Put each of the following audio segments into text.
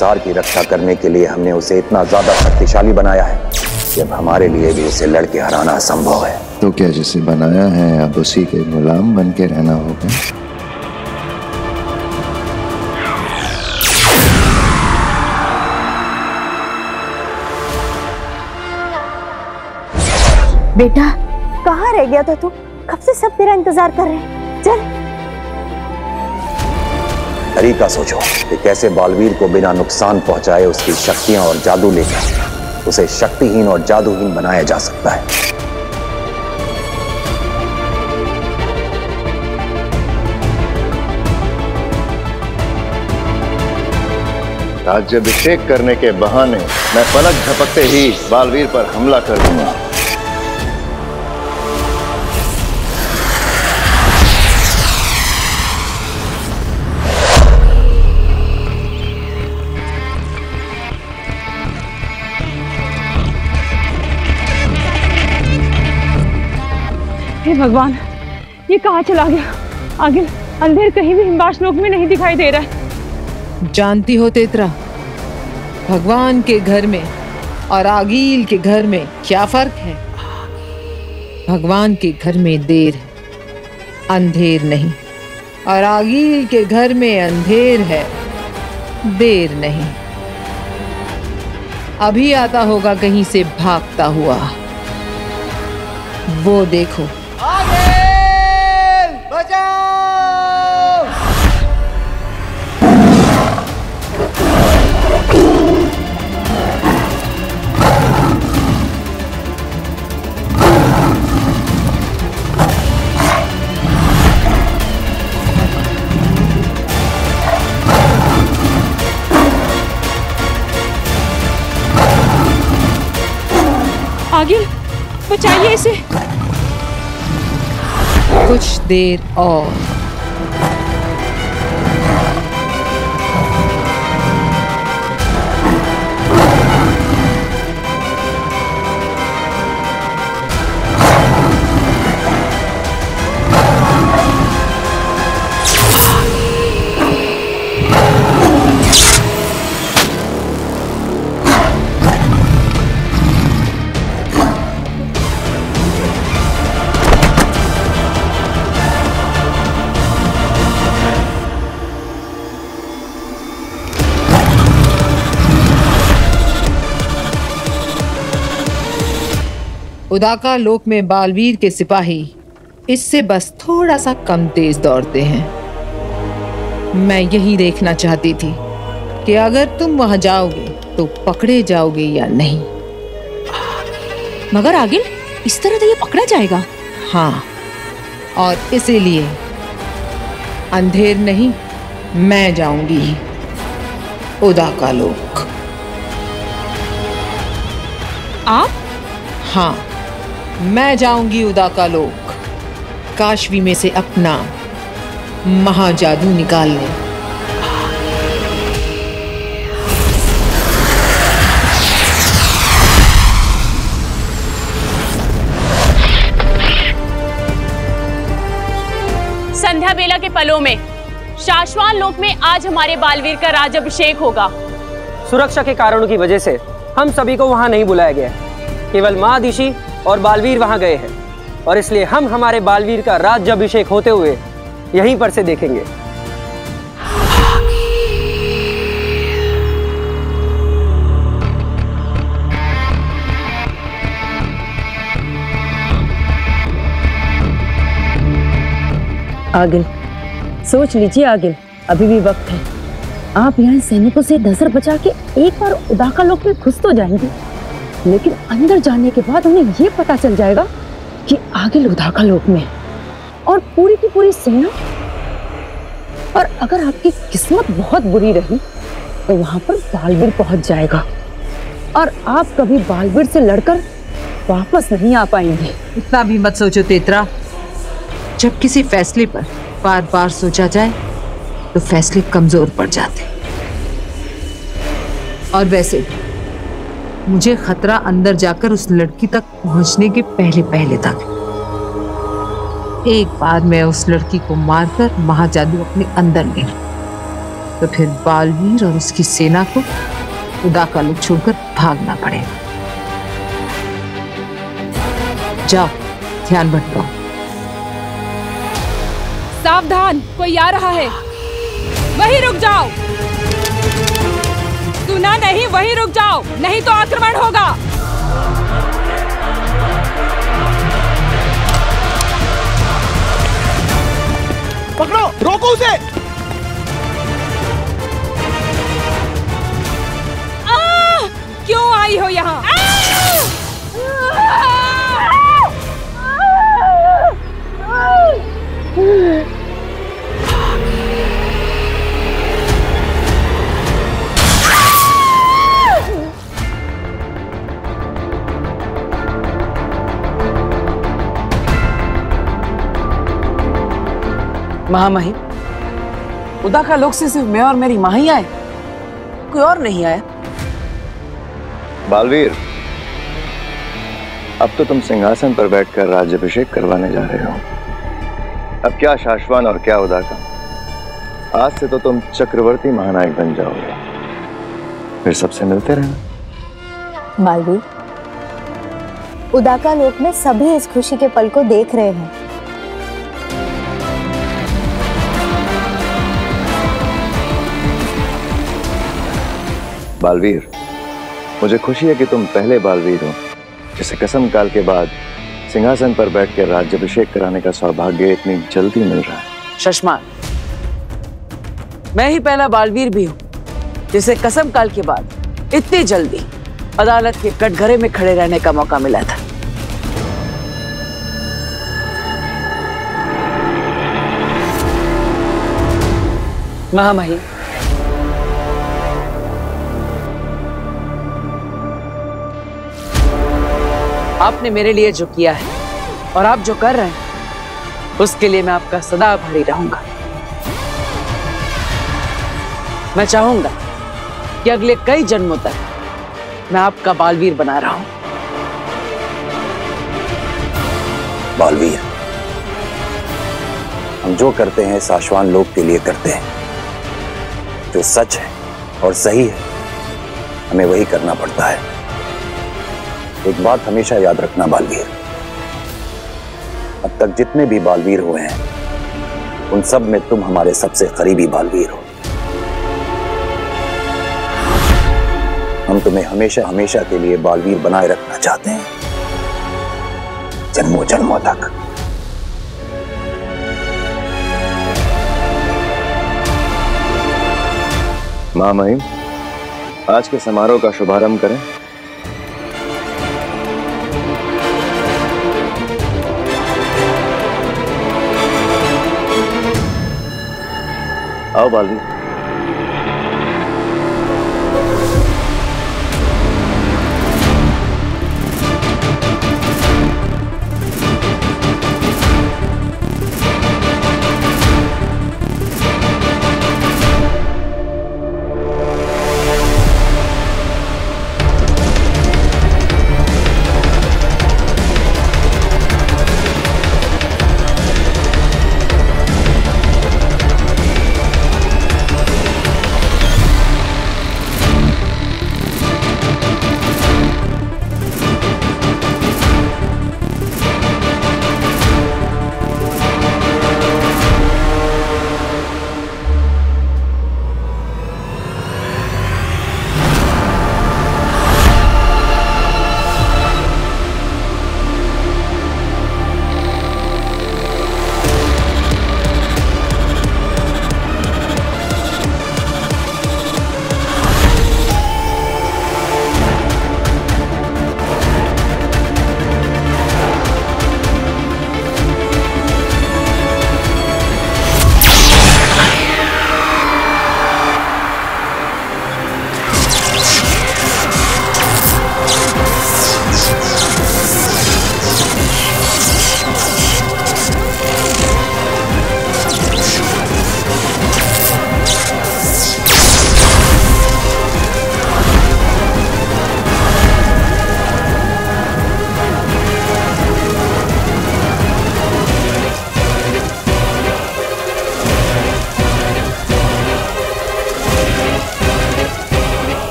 संसार की रक्षा करने के लिए हमने उसे इतना ज्यादा शक्तिशाली बनाया है कि अब हमारे लिए भी उसे लड़के हराना असंभव है। तो क्या जिसे बनाया है अब उसी के गुलाम बन के रहना होगा? बेटा कहाँ रह गया था तू? कब से सब तेरा इंतजार कर रहे हैं। चल। तरीका सोचो कि कैसे बालवीर को बिना नुकसान पहुंचाए उसकी शक्तियां और जादू लेकर उसे शक्तिहीन और जादूहीन बनाया जा सकता है। राज्याभिषेक करने के बहाने मैं पलक झपकते ही बालवीर पर हमला कर दूंगा। हे भगवान, ये कहाँ चला गया? आगे अंधेर कहीं भी हिमवास लोक में नहीं दिखाई दे रहा है। जानती हो तेतरा, भगवान के घर में और आगील के घर में क्या फर्क है? भगवान के घर में देर है, अंधेर नहीं, और आगील के घर में अंधेर है, देर नहीं। अभी आता होगा कहीं से भागता हुआ, वो देखो। आगे बचाइए इसे। कुछ देर और। उदाका लोक में बालवीर के सिपाही इससे बस थोड़ा सा कम तेज दौड़ते हैं। मैं यही देखना चाहती थी कि अगर तुम वहां जाओगे तो पकड़े जाओगे या नहीं। मगर आगे इस तरह तो ये पकड़ा जाएगा। हाँ, और इसीलिए अंधेर नहीं, मैं जाऊंगी उदाका लोक। आप? हाँ, मैं जाऊंगी उदाका लोक, काशवी में से अपना महाजादू निकालने। संध्या बेला के पलों में शाश्वान लोक में आज हमारे बालवीर का राज्याभिषेक होगा। सुरक्षा के कारणों की वजह से हम सभी को वहां नहीं बुलाया गया, केवल महादिशी और बालवीर वहां गए हैं, और इसलिए हम हमारे बालवीर का राज्याभिषेक होते हुए यहीं पर से देखेंगे। आगिल, सोच लीजिए आगिल, अभी भी वक्त है। आप यहाँ सैनिकों से नजर बचा के एक बार उदाका लोक में घुस तो जाएंगे, लेकिन अंदर जाने के बाद उन्हें ये पता चल जाएगा कि आगिल उदाका लोक में और पूरी की पूरी सेना। और अगर आपकी किस्मत बहुत बुरी रही तो वहां पर बालवीर पहुंच जाएगा और आप कभी बालवीर से लड़कर वापस नहीं आ पाएंगे। इतना भी मत सोचो तेतरा। जब किसी फैसले पर बार बार सोचा जाए तो फैसले कमजोर पड़ जाते। और वैसे मुझे खतरा अंदर जाकर उस लड़की तक पहुंचने के पहले पहले तक। एक बार मैं उस लड़की को मारकर महाजादू अपने अंदर ले लूं, तो फिर बालवीर और उसकी सेना को उदाका लोग छोड़कर भागना पड़ेगा। जाओ, ध्यान भटकाओ। सावधान, कोई आ रहा है। वहीं रुक जाओ। सुना नहीं? वहीं रुक जाओ, नहीं तो आक्रमण होगा। पकड़ो, रोको उसे। क्यों आई हो यहाँ? महामहिम, उदाका लोक से सिर्फ मैं और मेरी माँ ही आए, कोई और नहीं आया। बालवीर, अब तो तुम सिंहासन पर बैठकर राज्याभिषेक करवाने जा रहे हो। अब क्या शाश्वान और क्या उदाका, आज से तो तुम चक्रवर्ती महानायक बन जाओगे। फिर सबसे मिलते रहना। बालवीर, उदाका लोक में सभी इस खुशी के पल को देख रहे हैं। बालवीर, मुझे खुशी है कि तुम पहले बालवीर हो जिसे कसम काल के बाद सिंहासन पर बैठकर राज्याभिषेक कराने का सौभाग्य इतनी जल्दी मिल रहा है। शशमान, मैं ही पहला बालवीर भी हूँ जिसे कसम काल के बाद इतनी जल्दी अदालत के कटघरे में खड़े रहने का मौका मिला था। महामहिम, आपने मेरे लिए जो किया है और आप जो कर रहे हैं उसके लिए मैं आपका सदा आभारी रहूंगा। मैं चाहूंगा कि अगले कई जन्मों तक मैं आपका बालवीर बना रहा हूं। बालवीर, हम जो करते हैं शाश्वान लोक के लिए करते हैं। जो सच है और सही है हमें वही करना पड़ता है। एक बात हमेशा याद रखना बालवीर, अब तक जितने भी बालवीर हुए हैं उन सब में तुम हमारे सबसे करीबी बालवीर हो। हम तुम्हें हमेशा हमेशा के लिए बालवीर बनाए रखना चाहते हैं, जन्मों जन्मों तक। महामहिम, आज के समारोह का शुभारंभ करें। आओ बालवीर।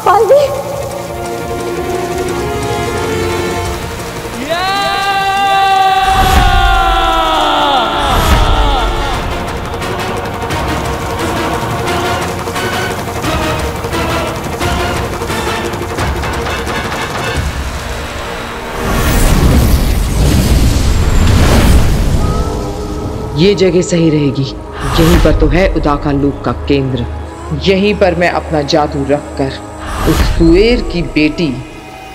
बालवीर ये जगह सही रहेगी। यहीं पर तो है उदाका लोक का केंद्र। यहीं पर मैं अपना जादू रखकर उस कुएर की बेटी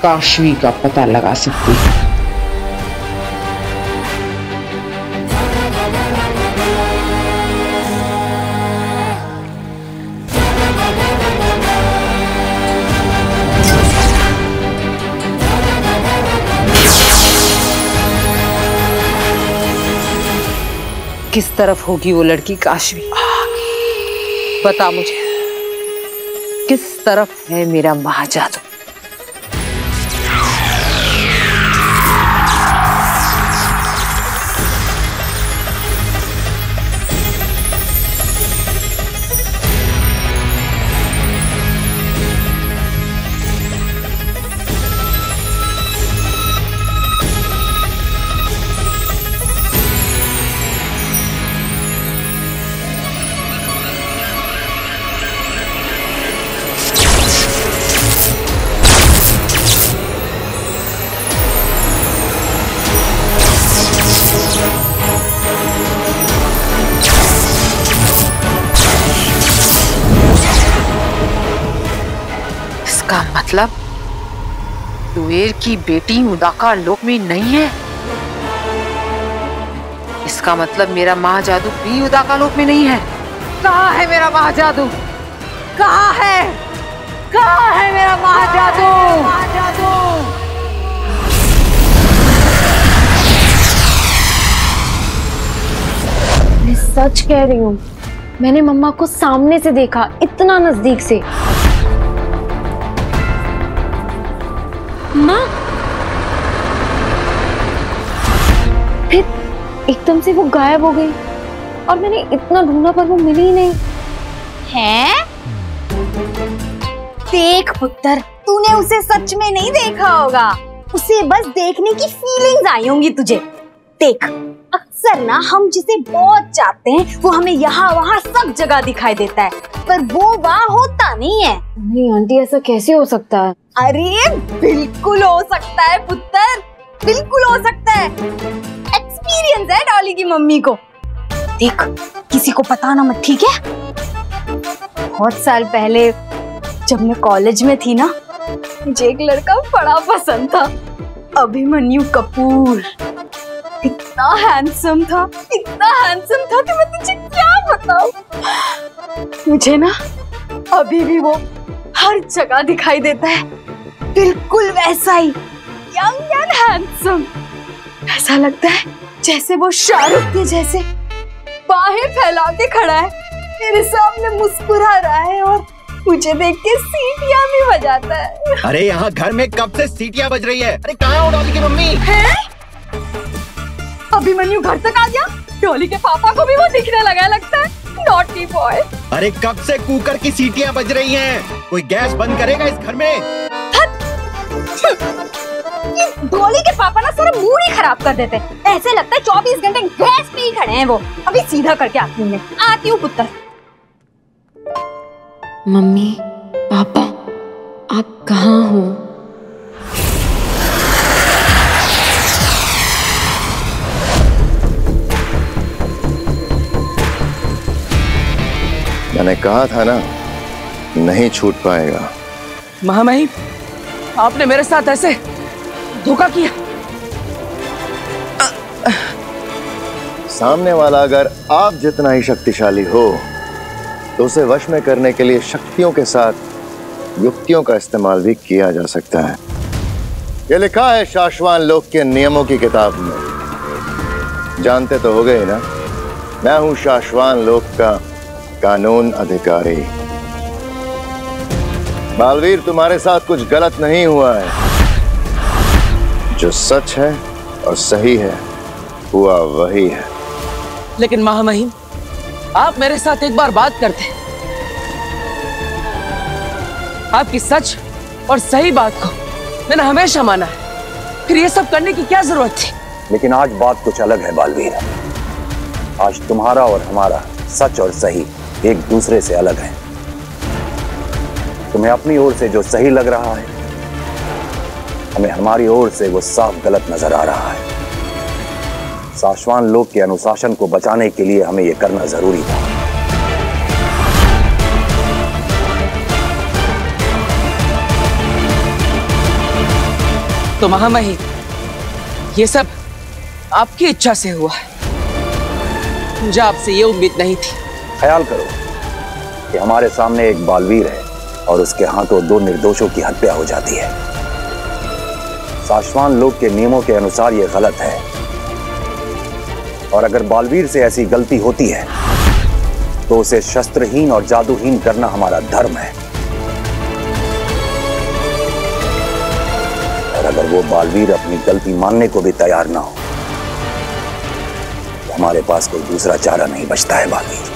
काशवी का पता लगा सकती हूँ। किस तरफ होगी वो लड़की काशवी? बता मुझे, किस तरफ है मेरा महाजादू? इसका मतलब कुएर की बेटी उदाका लोक में नहीं है। इसका मतलब मेरा महाजादू भी उदाका लोक में नहीं है। कहाँ है मेरा महाजादू? कहाँ है? कहाँ है मेरा महाजादू? मैं सच कह रही हूँ, मैंने मम्मा को सामने से देखा, इतना नजदीक से। माँ, फिर एकदम से वो गायब हो गई और मैंने इतना ढूंढा पर वो मिली ही नहीं। हैं? देख पुत्र, तूने उसे सच में नहीं देखा होगा, उसे बस देखने की फीलिंग्स आई होंगी तुझे। देख, अक्सर ना हम जिसे बहुत चाहते हैं वो हमें यहाँ वहाँ सब जगह दिखाई देता है, पर वो वहाँ होता नहीं है। नहीं आंटी, ऐसा कैसे हो सकता है? अरे बिल्कुल हो सकता है पुत्र, बिल्कुल हो सकता है। एक्सपीरियंस है डॉली की मम्मी को। देख, किसी को पता ना मत, ठीक है? बहुत साल पहले जब मैं कॉलेज में थी ना, मुझे एक लड़का बड़ा पसंद था, अभिमन्यु कपूर। इतना हैंडसम था कि मैं तुझे क्या बताऊं। मुझे ना अभी भी वो हर जगह दिखाई देता है, बिल्कुल वैसा ही, यंग एंड हैंडसम। ऐसा लगता है जैसे वो शाहरुख के जैसे बाहें फैला के खड़ा है, मेरे सामने मुस्कुरा रहा है और मुझे देख के सीटियां भी बजाता है। अरे यहाँ घर में कब से सीटियां बज रही है? अरे कहाँ हो डॉली की मम्मी? है? अभिमन्यु घर तक आ गया? डॉली के पापा को भी वो दिखने लगा लगता है। Naughty boy. अरे कब से कुकर की सीटियां बज रही हैं? कोई गैस बंद करेगा इस घर में? डॉली के पापा ना सारा मूड ही खराब कर देते। ऐसे लगता है 24 घंटे गैस पे ही खड़े हैं वो। अभी सीधा करके आती हूँ मैं। आती हूँ पुत्र। मम्मी, पापा, आप कहाँ हो? मैंने कहा था ना, नहीं छूट पाएगा। महामहिम, आपने मेरे साथ ऐसे धोखा किया। सामने वाला अगर आप जितना ही शक्तिशाली हो तो उसे वश में करने के लिए शक्तियों के साथ युक्तियों का इस्तेमाल भी किया जा सकता है। ये लिखा है शाश्वान लोक के नियमों की किताब में। जानते तो हो गए ना, मैं हूं शाश्वान लोक का कानून अधिकारी। बालवीर, तुम्हारे साथ कुछ गलत नहीं हुआ है। जो सच है और सही है हुआ वही है। लेकिन महामहिम, आप मेरे साथ एक बार बात करते। आपकी सच और सही बात को मैंने हमेशा माना है, फिर ये सब करने की क्या जरूरत थी? लेकिन आज बात कुछ अलग है बालवीर। आज तुम्हारा और हमारा सच और सही एक दूसरे से अलग है। तुम्हें अपनी ओर से जो सही लग रहा है, हमें हमारी ओर से वो साफ गलत नजर आ रहा है। शाश्वान लोक के अनुशासन को बचाने के लिए हमें यह करना जरूरी था। तो महामहिम, ये सब आपकी इच्छा से हुआ है, मुझे आपसे ये उम्मीद नहीं थी। ख्याल करो कि हमारे सामने एक बालवीर है और उसके हाथों 2 निर्दोषों की हत्या हो जाती है। शाश्वान लोक के नियमों के अनुसार यह गलत है, और अगर बालवीर से ऐसी गलती होती है तो उसे शस्त्रहीन और जादूहीन करना हमारा धर्म है। और अगर वो बालवीर अपनी गलती मानने को भी तैयार ना हो तो हमारे पास कोई दूसरा चारा नहीं बचता है बालवीर।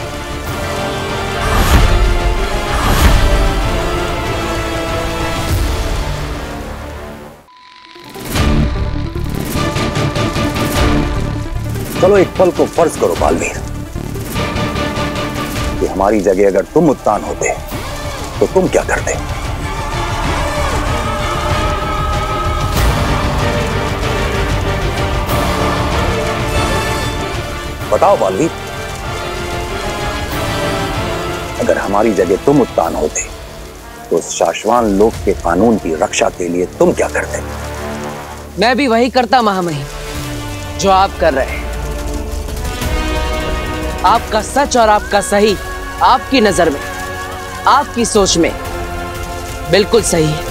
चलो एक पल को फर्ज करो बालवीर कि हमारी जगह अगर तुम उत्तान होते तो तुम क्या करते? बताओ बालवीर, अगर हमारी जगह तुम उत्तान होते तो शाश्वान लोक के कानून की रक्षा के लिए तुम क्या करते? मैं भी वही करता महामहिम जो आप कर रहे हैं। आपका सच और आपका सही आपकी नजर में, आपकी सोच में बिल्कुल सही है।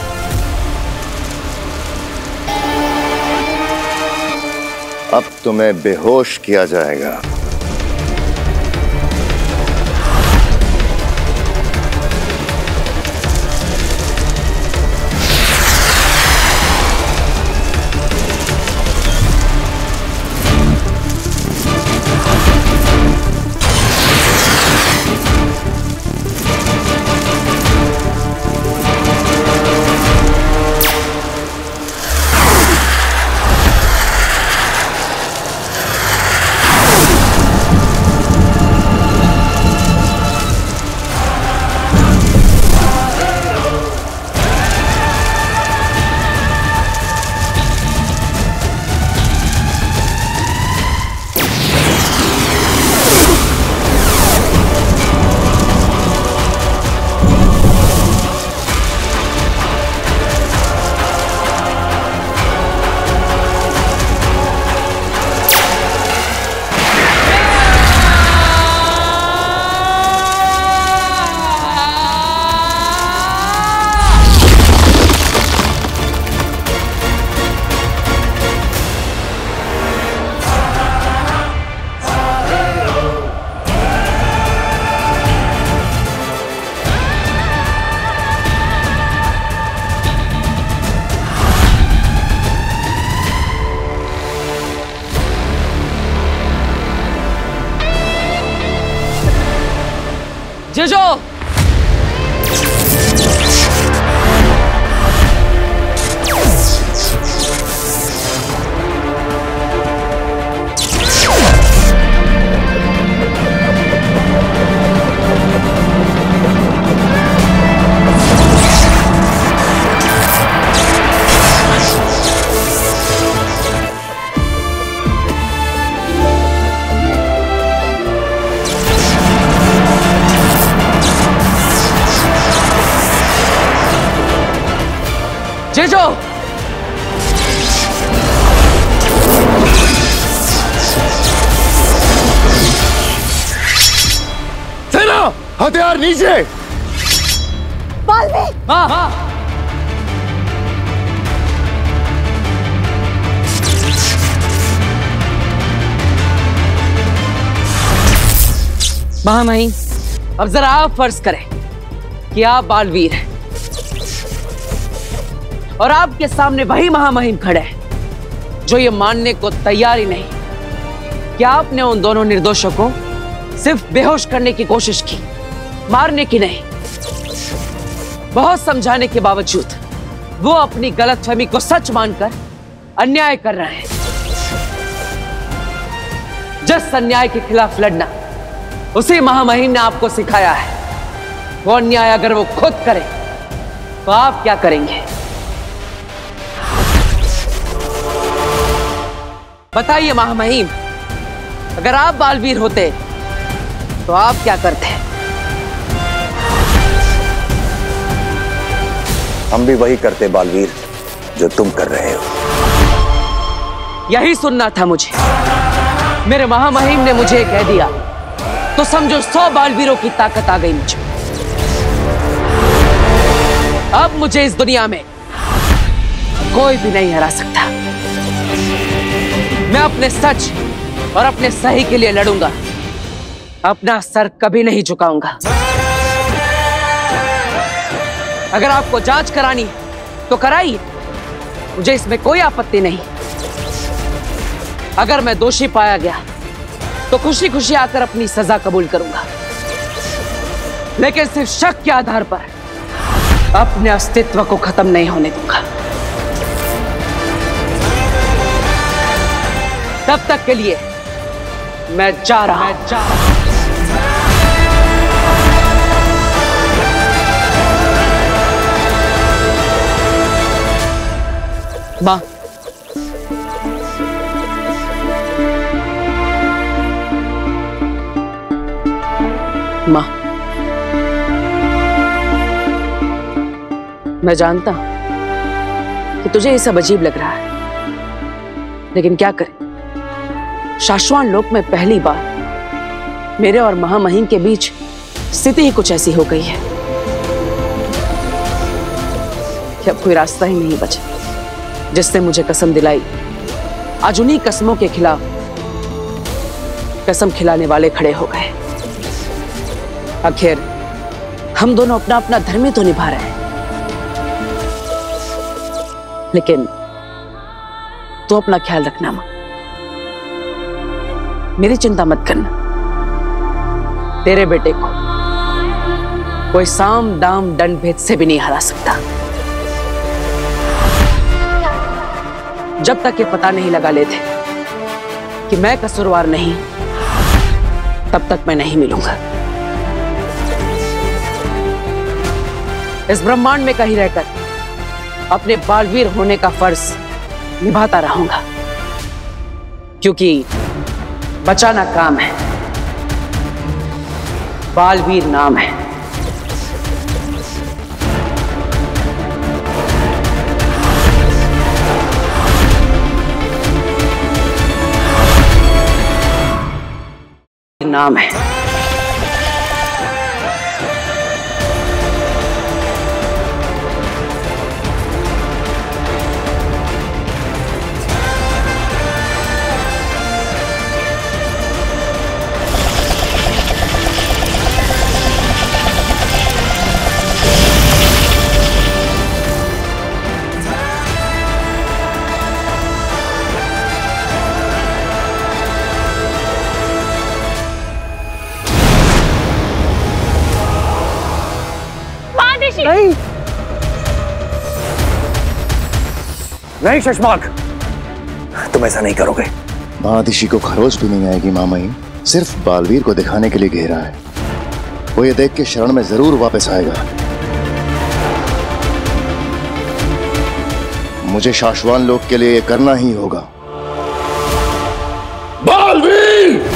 अब तुम्हें बेहोश किया जाएगा। जेजो, जेजो, सेना, हथियार नीचे। बालवीर! हाँ हाँ। महामहिम, अब जरा आप फर्ज करें कि आप बालवीर हैं और आपके सामने वही महामहिम खड़े हैं जो ये मानने को तैयार ही नहीं कि आपने उन दोनों निर्दोषों को सिर्फ बेहोश करने की कोशिश की, मारने की नहीं। बहुत समझाने के बावजूद वो अपनी गलतफहमी को सच मानकर अन्याय कर रहे हैं। जिस अन्याय के खिलाफ लड़ना उसी महामहिम ने आपको सिखाया है, वो अन्याय अगर वो खुद करे तो आप क्या करेंगे? बताइए महामहिम, अगर आप बालवीर होते तो आप क्या करते? हम भी वही करते बालवीर जो तुम कर रहे हो। यही सुनना था मुझे। मेरे महामहिम ने मुझे कह दिया तो समझो 100 बालवीरों की ताकत आ गई मुझे। अब मुझे इस दुनिया में कोई भी नहीं हरा सकता। मैं अपने सच और अपने सही के लिए लड़ूंगा, अपना सर कभी नहीं झुकाऊंगा। अगर आपको जांच करानी तो कराइए, मुझे इसमें कोई आपत्ति नहीं। अगर मैं दोषी पाया गया तो खुशी खुशी आकर अपनी सजा कबूल करूंगा, लेकिन सिर्फ शक के आधार पर अपने अस्तित्व को खत्म नहीं होने दूंगा। तब तक के लिए मैं जा रहा हूं। मां, मां, मैं जानता हूं कि तुझे ये सब अजीब लग रहा है, लेकिन क्या करें, शाश्वान लोक में पहली बार मेरे और महामहिम के बीच स्थिति ही कुछ ऐसी हो गई है कि अब कोई रास्ता ही नहीं बचा। जिसने मुझे कसम दिलाई, आज उन्हीं कसमों के खिलाफ कसम खिलाने वाले खड़े हो गए। आखिर हम दोनों अपना अपना धर्म ही तो निभा रहे हैं, लेकिन तू अपना ख्याल रखना मां, मेरी चिंता मत करना। तेरे बेटे को कोई साम दाम दंड भेद से भी नहीं हरा सकता। जब तक ये पता नहीं लगा लेते कि मैं कसूरवार नहीं, तब तक मैं नहीं मिलूंगा। इस ब्रह्मांड में कहीं रहकर अपने बालवीर होने का फर्ज निभाता रहूंगा, क्योंकि बचाना काम है, बालवीर नाम है। नाम है। नहीं, नहीं शशमाक, तुम ऐसा नहीं करोगे। महादिशी को खरोच भी नहीं आएगी महामहिम, सिर्फ बालवीर को दिखाने के लिए घेरा है। वो ये देख के शरण में जरूर वापस आएगा। मुझे शाश्वान लोक के लिए ये करना ही होगा। बालवीर!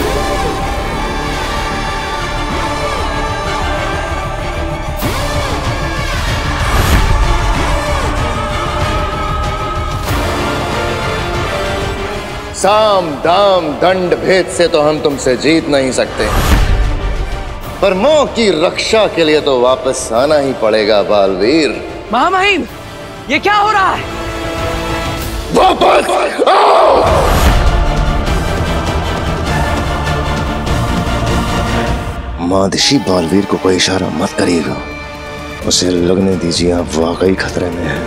साम दाम दंड भेद से तो हम तुमसे जीत नहीं सकते, पर मोह की रक्षा के लिए तो वापस आना ही पड़ेगा बालवीर। महामहिम, ये क्या हो रहा है? वापस आओ! महादिशी बालवीर को कोई इशारा मत करिएगा, उसे लगने दीजिए आप वाकई खतरे में हैं।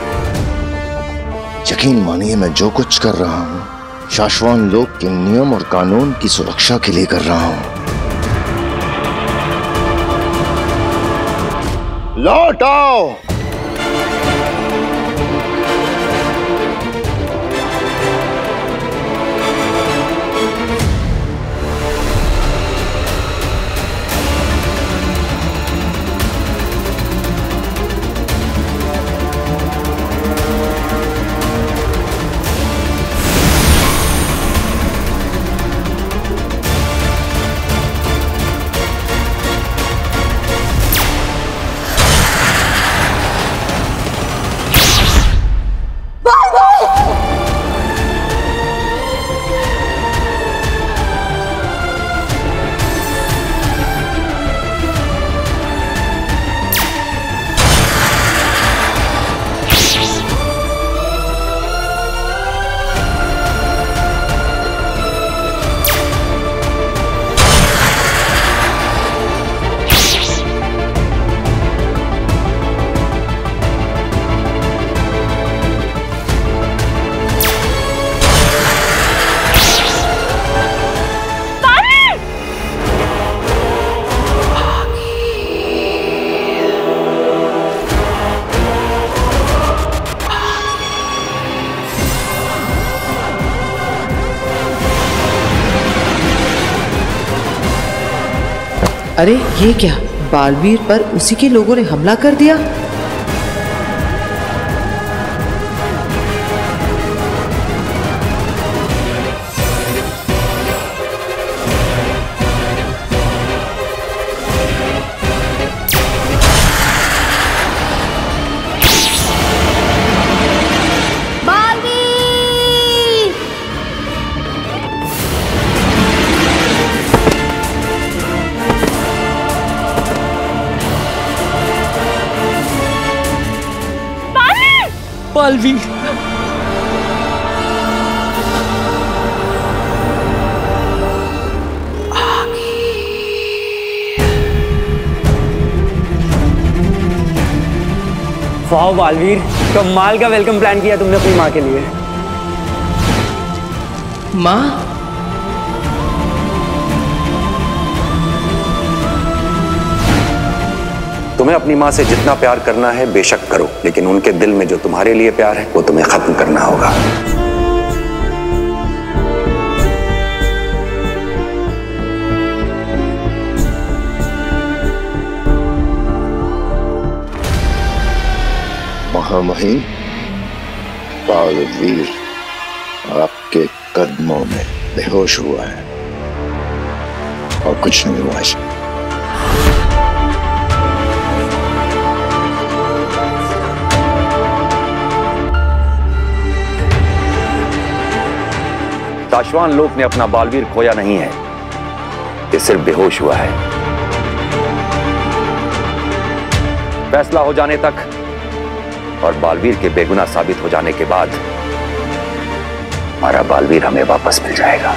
यकीन मानिए मैं जो कुछ कर रहा हूं शाश्वान लोक के नियम और कानून की सुरक्षा के लिए कर रहा हूं। लौट आओ। अरे ये क्या, बालवीर पर उसी के लोगों ने हमला कर दिया। बालवीर, वाह बालवीर, कमाल का वेलकम प्लान किया तुमने अपनी माँ के लिए। माँ? तुम्हें अपनी माँ से जितना प्यार करना है बेशक करो, लेकिन उनके दिल में जो तुम्हारे लिए प्यार है वो तुम्हें खत्म करना होगा। महामहिम, बालवीर आपके कदमों में बेहोश हुआ है और कुछ नहीं हुआ है। शाश्वान लोक ने अपना बालवीर खोया नहीं है, ये सिर्फ बेहोश हुआ है। फैसला हो जाने तक और बालवीर के बेगुनाह साबित हो जाने के बाद हमारा बालवीर हमें वापस मिल जाएगा।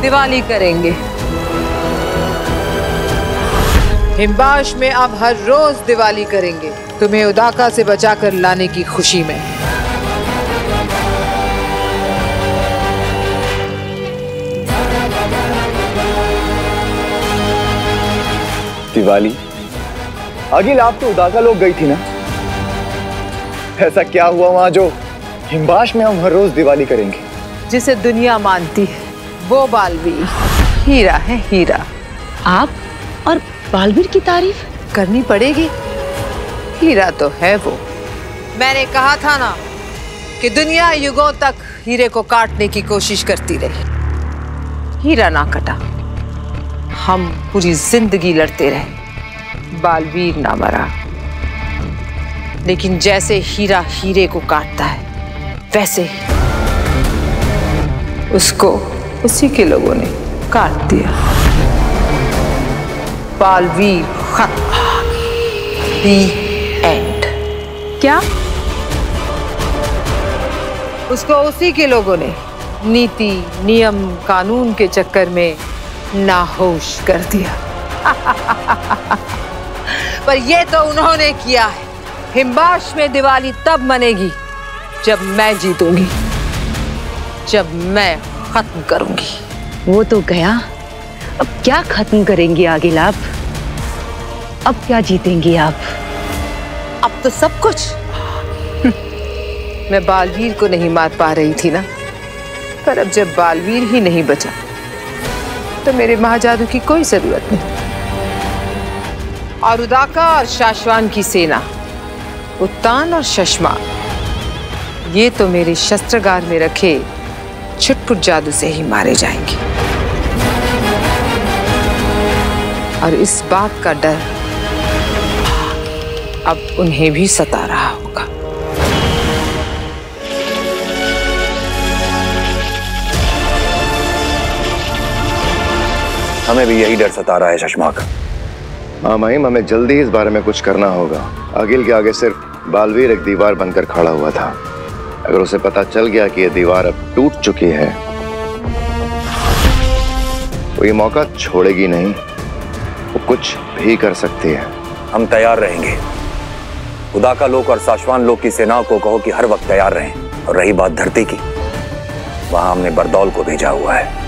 दिवाली करेंगे। हिमबाश में अब हर रोज दिवाली करेंगे, तुम्हें उदाका से बचाकर लाने की खुशी में। दिवाली? अगिल, आप तो उदाका लोग गई थी ना? ऐसा क्या हुआ वहां जो हिमबाश में हम हर रोज दिवाली करेंगे? जिसे दुनिया मानती है वो बालवीर हीरा है, हीरा। आप और बालवीर की तारीफ करनी पड़ेगी, हीरा तो है वो। मैंने कहा था ना कि दुनिया युगों तक हीरे को काटने की कोशिश करती रही, हीरा ना कटा। हम पूरी जिंदगी लड़ते रहे, बालवीर ना मरा। लेकिन जैसे हीरा हीरे को काटता है वैसे ही उसको उसी के लोगों ने काट दिया। बालवीर खत्म। The end। क्या? उसको उसी के लोगों ने नीति, नियम, कानून के चक्कर में नाहोश कर दिया। पर ये तो उन्होंने किया है। हिमबाश में दिवाली तब मनेगी जब मैं जीतूंगी, जब मैं खत्म करूंगी। वो तो गया, अब क्या खत्म करेंगी आगिल आप? अब क्या जीतेंगी आप? अब तो सब कुछ। मैं बालवीर को नहीं मार पा रही थी ना, पर अब जब बालवीर ही नहीं बचा तो मेरे महाजादू की कोई जरूरत नहीं। और उदाका और शाश्वान की सेना, उत्तान और शश्मा, ये तो मेरे शस्त्रागार में रखे छुटपुट जादू से ही मारे जाएंगे। और इस बात का डर अब उन्हें भी सता रहा होगा। हमें भी यही डर सता रहा है शशमाक। हाँ महिम, हमें जल्दी इस बारे में कुछ करना होगा। अगिल के आगे सिर्फ बालवीर एक दीवार बनकर खड़ा हुआ था। अगर उसे पता चल गया कि यह दीवार अब टूट चुकी है तो ये मौका छोड़ेगी नहीं, वो कुछ भी कर सकती है। हम तैयार रहेंगे। उदाका लोक और शाश्वान लोक की सेनाओं को कहो कि हर वक्त तैयार रहें। और रही बात धरती की, वहां हमने बरदौल को भेजा हुआ है।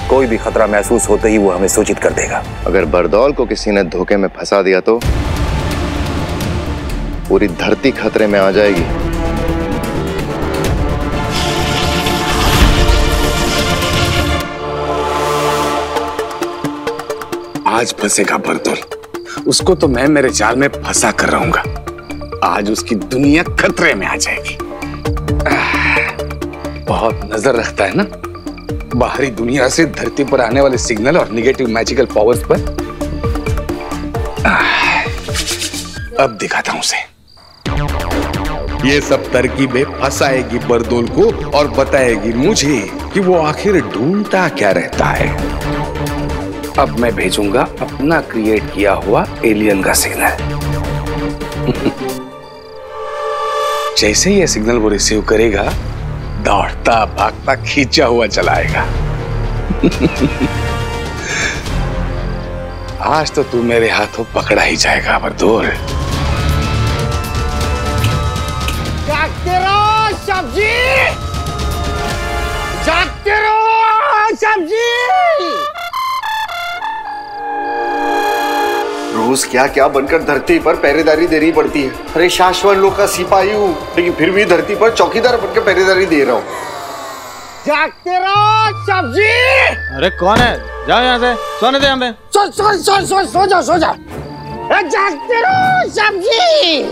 कोई भी खतरा महसूस होते ही वो हमें सूचित कर देगा। अगर बरदौल को किसी ने धोखे में फंसा दिया तो पूरी धरती खतरे में आ जाएगी। आज फंसेगा बरदौल, उसको तो मैं मेरे जाल में फंसा कर रहूंगा। आज उसकी दुनिया खतरे में आ जाएगी। बहुत नजर रखता है ना बाहरी दुनिया से धरती पर आने वाले सिग्नल और निगेटिव मैजिकल पावर्स पर। अब दिखाता हूं उसे। ये सब तरकीबें फंसाएगी बरदौल को और बताएगी मुझे कि वो आखिर ढूंढता क्या रहता है। अब मैं भेजूंगा अपना क्रिएट किया हुआ एलियन का सिग्नल। जैसे ही ये सिग्नल वो रिसीव करेगा, दौड़ता भागता खींचा हुआ चलाएगा। आज तो तू मेरे हाथों पकड़ा ही जाएगा बरदौल। जागते रहो सब्जी, जागते रहो सब्जी। रोज क्या क्या बनकर धरती पर पहरेदारी देनी पड़ती है। अरे शाश्वत लोक का सिपाही हूँ, लेकिन फिर भी धरती पर चौकीदार बनकर पहरेदारी दे रहा हूँ। जागते रहो सब्जी। अरे कौन है? जाओ यहाँ से, सोने दे हमें। सो जाओ। जागते रहो सब्जी,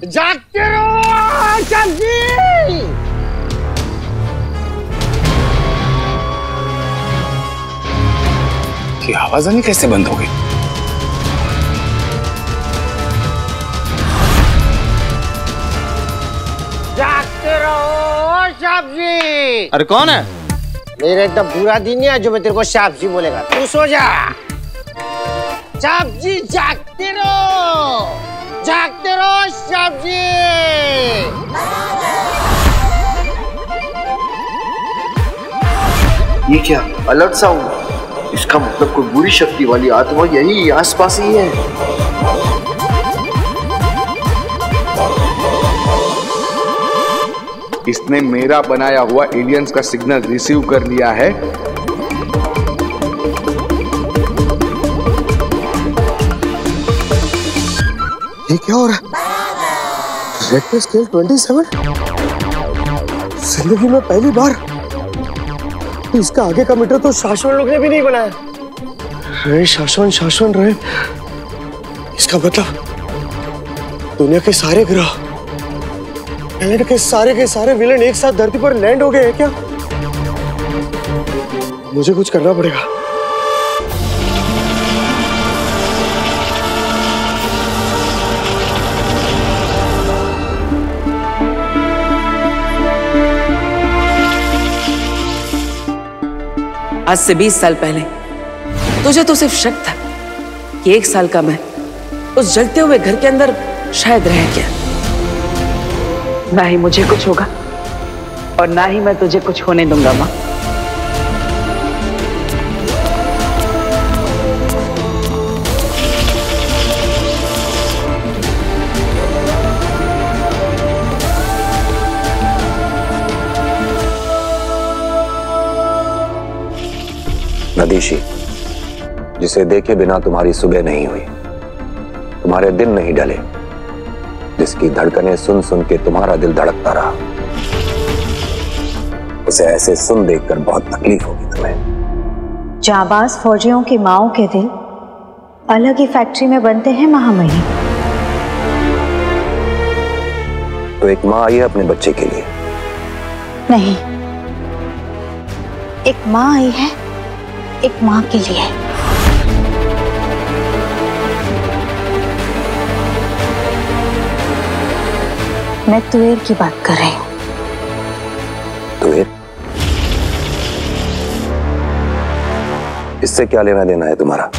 जागते रहो सब्जी। की आवाज नहीं कैसे बंद हो गई? जागते रहो सब्जी। अरे कौन है? मेरा इतना बुरा दिन नहीं है जो मैं तेरे को सब्जी बोलेगा। तू सो जा। सब्जी जागते रहो सब्जी। ये क्या अलर्ट साउंड? इसका मतलब कोई बुरी शक्ति वाली आत्मा यही आसपास ही है। इसने मेरा बनाया हुआ एलियंस का सिग्नल रिसीव कर लिया है। ये क्या हो रहा है? Richter scale 27? जिंदगी में पहली बार। इसका आगे का मीटर तो शाश्वत लोग ने भी नहीं बनाया। रहे शाश्वत रहे। इसका मतलब दुनिया के सारे ग्रह, प्लैनेट के सारे विलेन एक साथ धरती पर लैंड हो गए हैं क्या? मुझे कुछ करना पड़ेगा। आज से 20 साल पहले तुझे तो सिर्फ शक था कि 1 साल का मैं उस जलते हुए घर के अंदर शायद रह गया। ना ही मुझे कुछ होगा और ना ही मैं तुझे कुछ होने दूंगा माँ। नदीशी, जिसे देखे बिना तुम्हारी सुबह नहीं हुई, तुम्हारे दिन नहीं ढले, जिसकी धड़कनें सुन सुन के तुम्हारा दिल धड़कता रहा, उसे ऐसे सुन देखकर बहुत तकलीफ होगी तुम्हें। जाबाज फौजियों की माओं के दिल अलग ही फैक्ट्री में बनते हैं महामहिम। तो एक माँ आई है अपने बच्चे के लिए? नहीं, एक माँ आई है एक माँ के लिए। मैं तुएर की बात कर रही हूँ। तुएर? इससे क्या लेना देना है तुम्हारा?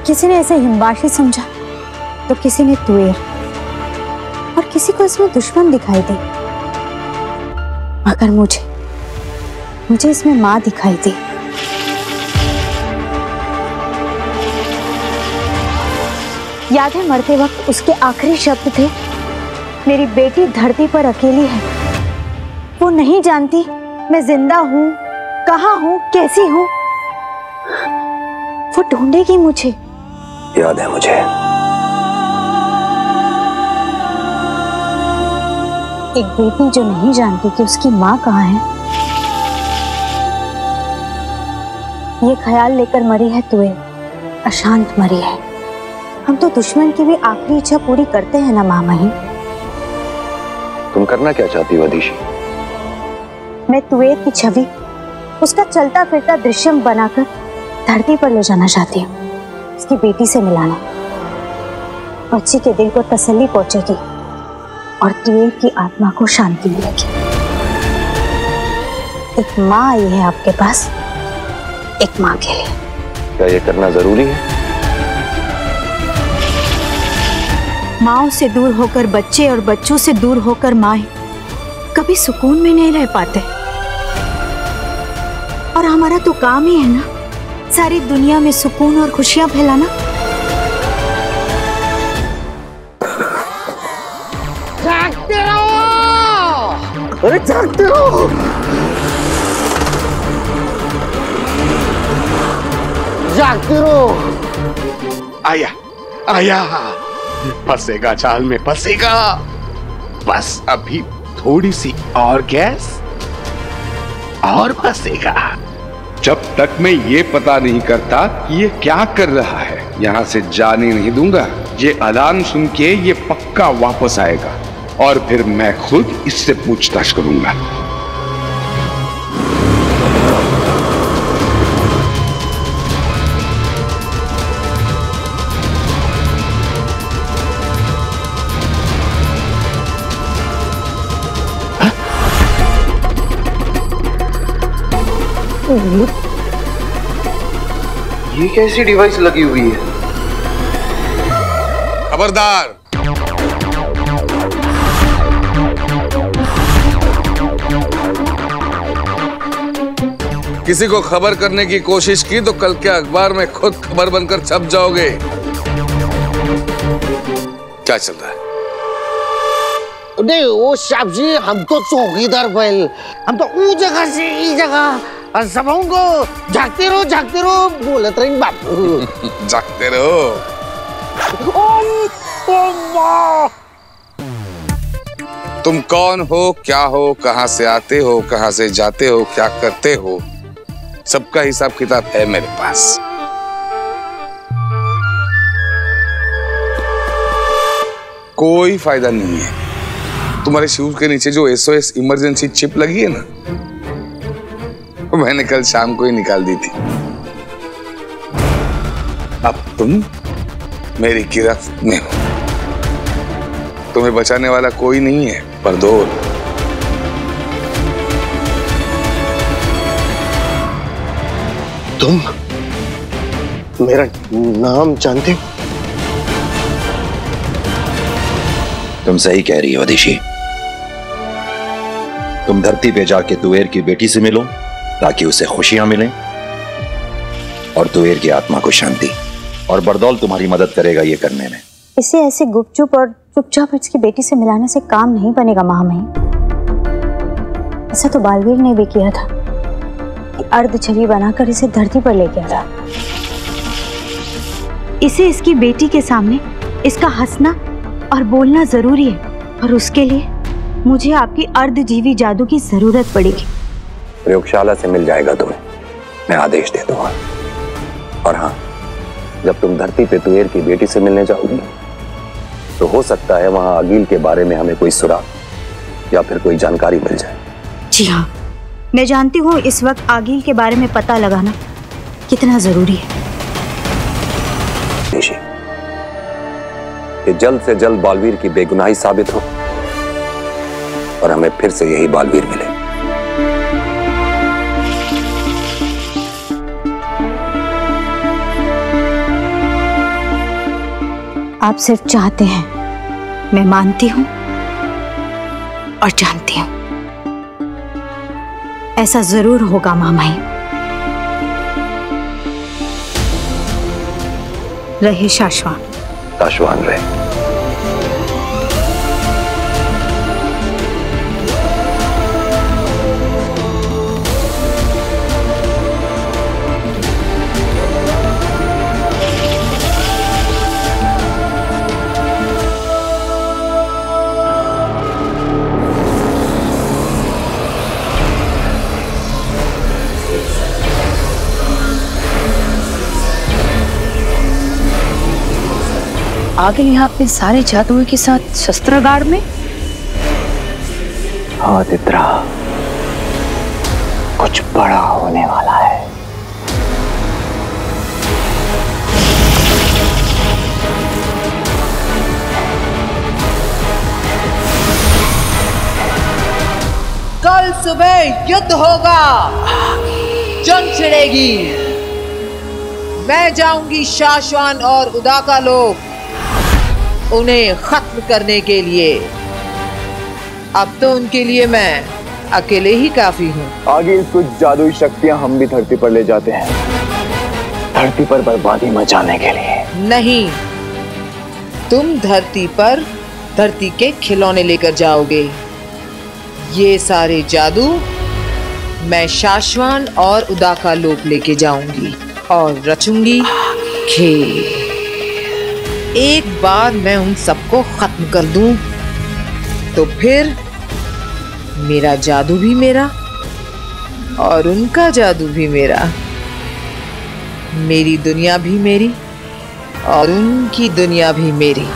किसी ने ऐसे हिमवाशी समझा तो किसी ने तुएर, और किसी को इसमें दुश्मन दिखाई दी, मगर मुझे इसमें माँ दिखाई दी। याद है मरते वक्त उसके आखिरी शब्द थे, मेरी बेटी धरती पर अकेली है, वो नहीं जानती मैं जिंदा हूँ, कहाँ हूँ, कैसी हूँ, वो ढूंढेगी मुझे। याद है मुझे। एक बेटी जो नहीं जानती कि उसकी माँ कहाँ है, ये ख्याल लेकर मरी है तुए, अशांत मरी है। हम तो दुश्मन की भी आखिरी इच्छा पूरी करते हैं ना महामहिम। तुम करना क्या चाहती हो अदिशि? मैं तुएर की छवि, उसका चलता फिरता दृश्यम बनाकर धरती पर ले जाना चाहती हूँ, उसकी बेटी से मिलाना। बच्ची के दिल को तसल्ली पहुंचेगी और तुएर की आत्मा को शांति मिलेगी। एक माँ आई है आपके पास, एक माँ के लिए। क्या ये करना जरूरी है? माँओं से दूर होकर बच्चे और बच्चों से दूर होकर माएं कभी सुकून में नहीं रह पाते। और हमारा तो काम ही है ना, सारी दुनिया में सुकून और खुशियां फैलाना। जागते रहो, अरे जागते रहो। जागते रहो। आया आया, फंसेगा जाल में फंसेगा। बस अभी थोड़ी सी और गैस और फंसेगा। जब तक मैं ये पता नहीं करता कि ये क्या कर रहा है, यहां से जाने नहीं दूंगा। ये अलार्म सुन के ये पक्का वापस आएगा और फिर मैं खुद इससे पूछताछ करूंगा। ये कैसी डिवाइस लगी हुई है? खबरदार, किसी को खबर करने की कोशिश की तो कल के अखबार में खुद खबर बनकर छप जाओगे। क्या चल रहा है? नहीं वो साहब जी, हम तो चौकीदार बैल, हम तो ऊ जगह से ई जगह और सबों को जागते रहो बोलत रही बापू। जागते रहो। तुम कौन हो, क्या हो, कहां से आते हो, कहां से जाते हो, क्या करते हो, सबका हिसाब किताब है मेरे पास। कोई फायदा नहीं है। तुम्हारे शूज के नीचे जो SOS इमरजेंसी चिप लगी है ना, मैंने कल शाम को ही निकाल दी थी। अब तुम मेरी गिरफ्त में हो। तुम्हें बचाने वाला कोई नहीं है परदोल। तुम मेरा नाम जानते हो? तुम सही कह रही हो अदिशि। तुम धरती पे जाके तुएर की बेटी से मिलो ताकि उसे खुशियां मिलें और तुएर की आत्मा को शांति। और बरदौल तुम्हारी मदद करेगा ये करने में। इसे ऐसे गुपचुप और चुपचाप इसकी बेटी से मिलाने से काम नहीं बनेगा महामहिम। ऐसा तो बालवीर ने भी किया था कि अर्ध छवि बनाकर इसे धरती पर ले गया था। इसे इसकी बेटी के सामने इसका हंसना और बोलना जरूरी है, और उसके लिए मुझे आपकी अर्धजीवी जादू की जरूरत पड़ेगी। प्रयोगशाला से मिल जाएगा तुम्हें, मैं आदेश दे दूंगा। और हाँ, जब तुम धरती पे तुएर की बेटी से मिलने जाओगी तो हो सकता है वहां आगिल के बारे में हमें कोई सुराग या फिर कोई जानकारी मिल जाए। जी हाँ, मैं जानती हूँ इस वक्त आगिल के बारे में पता लगाना कितना जरूरी है। कि जल्द से जल्द बालवीर की बेगुनाही साबित हो और हमें फिर से यही बालवीर मिले। आप सिर्फ चाहते हैं, मैं मानती हूं और जानती हूं ऐसा जरूर होगा महामहिम। रहे शाश्वान। शाश्वान रहे। आगे यहाँ पे सारे जादुओं के साथ शस्त्रागार में? हाँ चित्रा, कुछ बड़ा होने वाला है। कल सुबह युद्ध होगा, जंग छिड़ेगी। मैं जाऊंगी शाश्वान और उदाका लोग उन्हें खत्म करने के लिए। अब तो उनके लिए मैं अकेले ही काफी हूँ। आगे कुछ जादुई शक्तियां हम भी धरती पर ले जाते हैं, धरती पर बर्बादी मचाने के लिए। नहीं, तुम धरती पर धरती के खिलौने लेकर जाओगे। ये सारे जादू मैं शाश्वान और उदाका लोक लेके जाऊंगी और रचूंगी खेल। एक बार मैं उन सबको खत्म कर दूं तो फिर मेरा जादू भी मेरा और उनका जादू भी मेरा, मेरी दुनिया भी मेरी और उनकी दुनिया भी मेरी।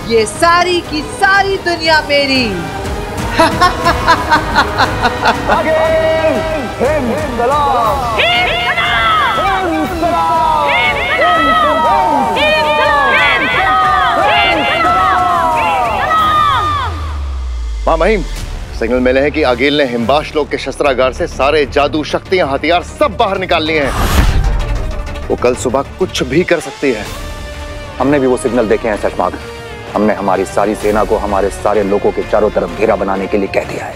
ये सारी की सारी दुनिया मेरी। मां महिम, सिग्नल मिले हैं कि आगिल ने हिमबाश लोक के शस्त्रागार से सारे जादू, शक्तियां, हथियार सब बाहर निकाल लिए हैं। वो कल सुबह कुछ भी कर सकती है। हमने भी वो सिग्नल देखे हैं शशमाग। हमने हमारी सारी सेना को हमारे सारे लोगों के चारों तरफ घेरा बनाने के लिए कह दिया है,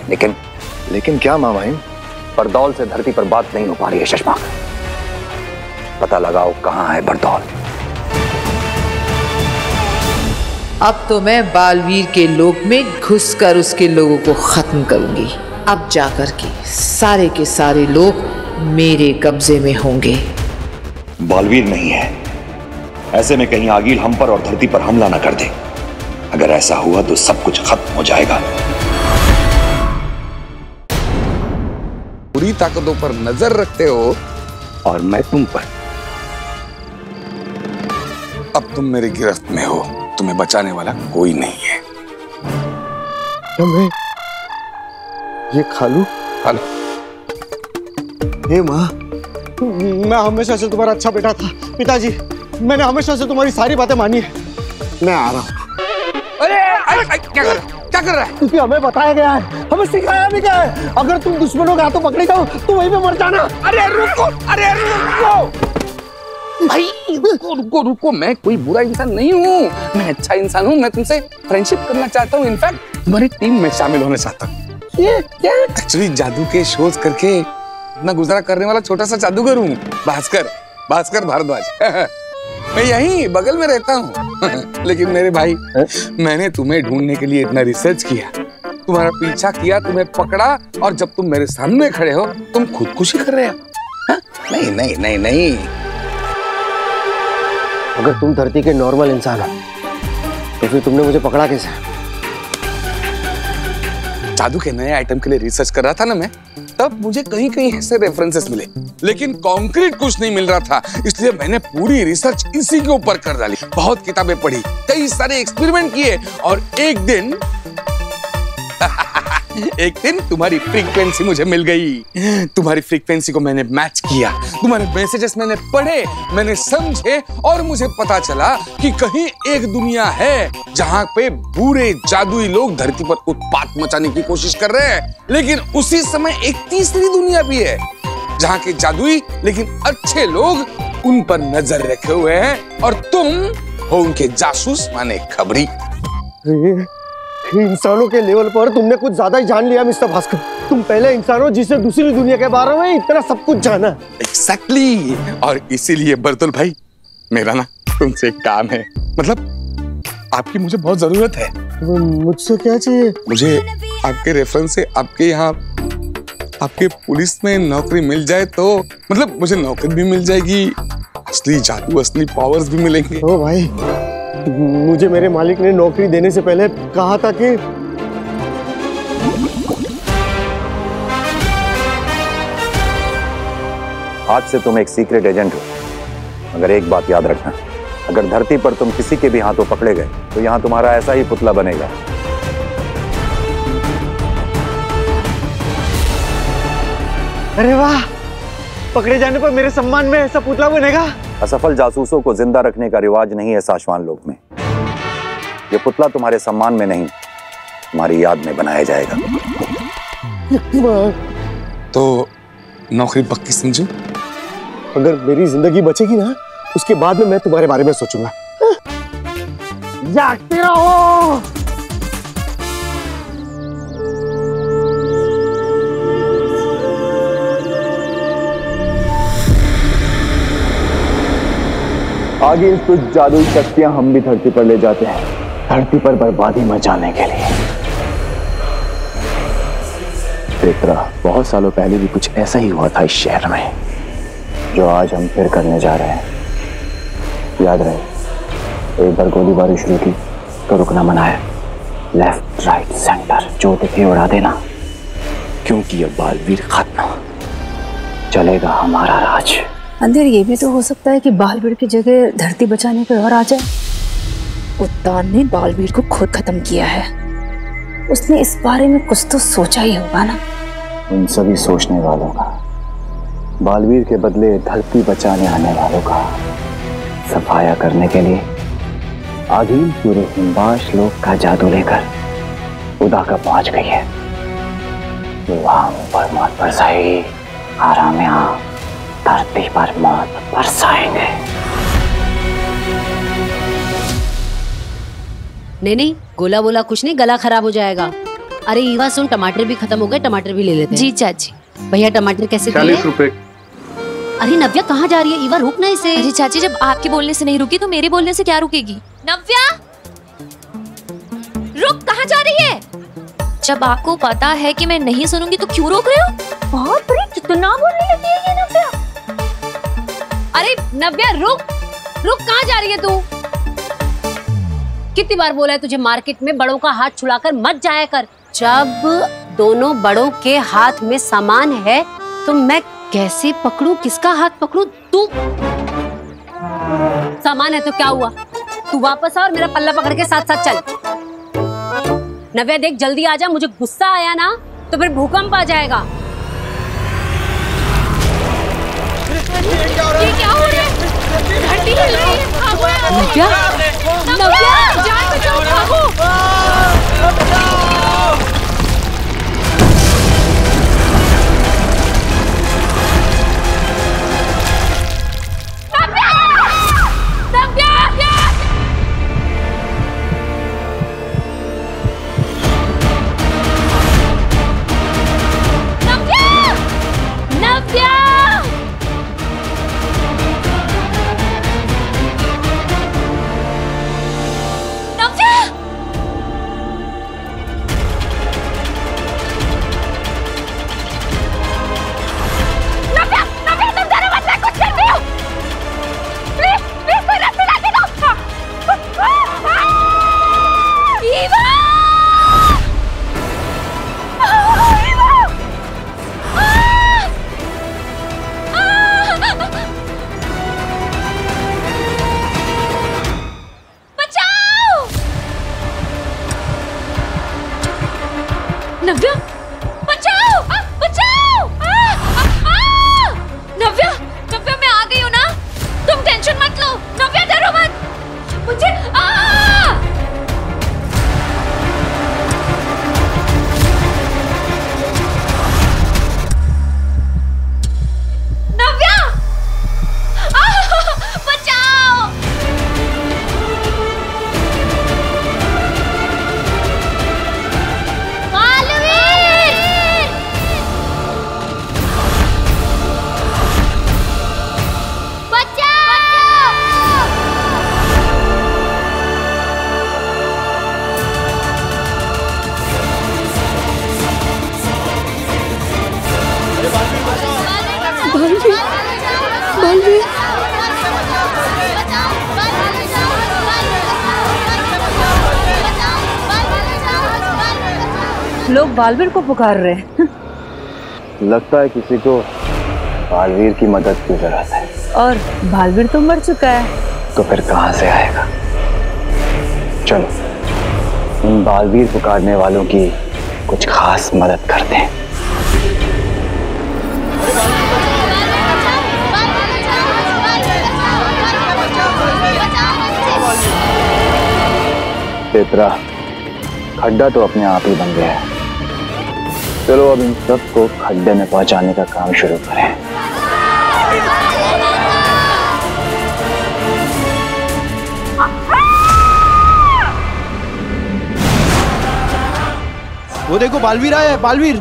लेकिन क्या मां महिम? बरदौल से धरती पर बात नहीं हो पा रही है शशमाग। पता लगाओ कहां है बरदौल। अब तो मैं बालवीर के लोक में घुसकर उसके लोगों को खत्म करूंगी। अब जाकर के सारे लोग मेरे कब्जे में होंगे। बालवीर नहीं है, ऐसे में कहीं आगिल हम पर और धरती पर हमला न कर दे। अगर ऐसा हुआ तो सब कुछ खत्म हो जाएगा। पूरी ताकतों पर नजर रखते हो और मैं तुम पर। अब तुम मेरी गिरफ्त में हो, तुम्हें बचाने वाला कोई नहीं है। मैं ये खालू? हे माँ, मैं हमेशा से तुम्हारा अच्छा बेटा था। पिताजी, मैंने हमेशा से तुम्हारी सारी बातें मानी है। मैं आ रहा हूँ। अरे क्या कर रहा है? क्योंकि हमें बताया गया है, हमें सिखाया भी गया है, अगर तुम दुश्मनों के हाथों पकड़े जाओ तो वहीं पे मर जाना। अरे रुको भाई, रुको। मैं कोई बुरा इंसान नहीं हूँ, मैं अच्छा इंसान हूँ। मैं तुमसे फ्रेंडशिप करना चाहता हूँ, इनफैक्ट तुम्हारी टीम में शामिल होना चाहता हूँ। ये क्या? एक्चुअली जादू के शोध करके अपना गुजारा करने वाला छोटा सा जादूगर हूँ, भास्कर भारद्वाज। मैं यहीं बगल में रहता हूँ। लेकिन मेरे भाई, मैंने तुम्हें ढूंढने के लिए इतना रिसर्च किया, तुम्हारा पीछा किया, तुम्हें पकड़ा, और जब तुम मेरे सामने खड़े हो तुम खुदकुशी कर रहे हो। नहीं। अगर तुम धरती के नॉर्मल इंसान हो तो फिर तुमने मुझे पकड़ा कैसे? जादू के नए आइटम के लिए रिसर्च कर रहा था ना मैं, तब मुझे कहीं ऐसे रेफरेंसेस मिले, लेकिन कॉन्क्रीट कुछ नहीं मिल रहा था। इसलिए मैंने पूरी रिसर्च इसी के ऊपर कर डाली। बहुत किताबें पढ़ी, कई सारे एक्सपेरिमेंट किए, और एक दिन तुम्हारी फ्रीक्वेंसी मुझे मिल गई। तुम्हारी फ्रीक्वेंसी को मैंने मैच किया, तुम्हारे मैसेजेस मैंने पढ़े, मैंने समझे, और मुझे पता चला कि कहीं एक दुनिया है जहां पे बुरे जादुई लोग धरती पर उत्पात मचाने की कोशिश कर रहे हैं। लेकिन उसी समय एक तीसरी दुनिया भी है जहां के जादुई लेकिन अच्छे लोग उन पर नजर रखे हुए हैं, और तुम हो उनके जासूस माने खबरी। इंसानों के लेवल पर तुमने कुछ ज्यादा ही जान लिया मिस्टर भास्कर। तुम पहले इंसान हो जिसने दूसरी दुनिया के बारे में इतना सब कुछ जाना। Exactly! और इसीलिए बरदुल भाई, मेरा ना तुमसे एक काम है, मतलब आपकी मुझे बहुत जरूरत है। मुझसे क्या चाहिए? मुझे आपके रेफरेंस से आपके यहाँ आपके पुलिस में नौकरी मिल जाए तो, मतलब मुझे नौकरी भी मिल जाएगी, असली जादू, असली पावर्स भी मिलेंगे। ओ भाई, मुझे मेरे मालिक ने नौकरी देने से पहले कहा था कि आज से तुम एक सीक्रेट एजेंट हो, मगर एक बात याद रखना, अगर धरती पर तुम किसी के भी हाथों पकड़े गए तो यहाँ तुम्हारा ऐसा ही पुतला बनेगा। अरे वाह, पकड़े जाने पर मेरे सम्मान में ऐसा पुतला बनेगा। असफल जासूसों को जिंदा रखने का रिवाज नहीं है शाश्वान लोक में। ये पुतला तुम्हारे सम्मान में नहीं, तुम्हारी याद में बनाया जाएगा। तो नौकरी पक्की समझो। अगर मेरी जिंदगी बचेगी ना, उसके बाद में मैं तुम्हारे बारे में सोचूंगा। जागते रहो। आगे कुछ जादुई शक्तियां हम भी धरती पर ले जाते हैं, धरती पर बर्बादी मचाने के लिए। पेत्रा, बहुत सालों पहले भी कुछ ऐसा ही हुआ था इस शहर में, जो आज हम फिर करने जा रहे हैं। याद रहे, एक बार गोलीबारी शुरू की तो रुकना मना है। लेफ्ट राइट सेंटर जो दिखे उड़ा देना, क्योंकि अब बालवीर खत्म, चलेगा हमारा राज। अंधेर, ये भी तो हो सकता है कि बालवीर की जगह धरती बचाने कोई और आ जाए। उत्तान ने बालवीर को खुद खत्म किया है। उसने इस बारे में कुछ तो सोचा ही होगा ना। उन सभी सोचने वालों का, बालवीर के बदले धरती बचाने आने वालों का सफाया करने के लिए आगिल पूरे हिमबाश लोक का जादू लेकर उदाका पहुंच गई है। वहां पर मौत बरसाएगी, आराम यहाँ धरती पर मौत बरसाएंगे। नहीं, गोला बोला कुछ नहीं, गला खराब हो जाएगा। अरे ईवा सुन, टमाटर भी खत्म हो गए, टमाटर भी ले लेते हैं। जी चाची। भैया टमाटर कैसे दिए? 40 रुपए। अरे नव्या कहाँ जा रही है? ईवा रुक ना इसे। अरे चाची, जब आपके बोलने से नहीं रुकी तो मेरे बोलने से क्या रुकेगी? नव्या, रुक, कहाँ जा रही है? जब आपको पता है कि मैं नहीं सुनूंगी तो क्यों रोक रहे हो? बाप रे, कितना बोलने लगी है ये नव्या। अरे नव्या रुक, कहाँ जा रही है तू? कितनी बार बोला है तुझे मार्केट में बड़ों का हाथ छुड़ाकर मत जाया कर। जब दोनों बड़ों के हाथ में सामान है तो मैं कैसे पकड़ूं, किसका हाथ पकड़ूं? तू सामान है तो क्या हुआ, तू वापस आ और मेरा पल्ला पकड़ के साथ साथ चल। नव्या देख, जल्दी आ जा, मुझे गुस्सा आया ना तो फिर भूकंप आ जाएगा। ये क्या हो रहा है? धरती हिल रही है, भागो यार। नव्या, नव्या, जान बचाओ, भागो। नव्या, बचाओ, बचाओ। नव्या, नव्या मैं आ गई हूँ ना, तुम टेंशन मत लो। नव्या डरो मत, मुझे नव्या, बचाओ। लोग बालवीर को पुकार रहे हैं। लगता है किसी को बालवीर की मदद की जरूरत है। और बालवीर तो मर चुका है, तो फिर कहां से आएगा? चलो इन बालवीर पुकारने वालों की कुछ खास मदद करते हैं। पेत्रा, खड्डा तो अपने आप ही बन गया है। चलो अब इन सबको खड्डे में पहुंचाने का काम शुरू करें। वो देखो बालवीर आया है, बालवीर।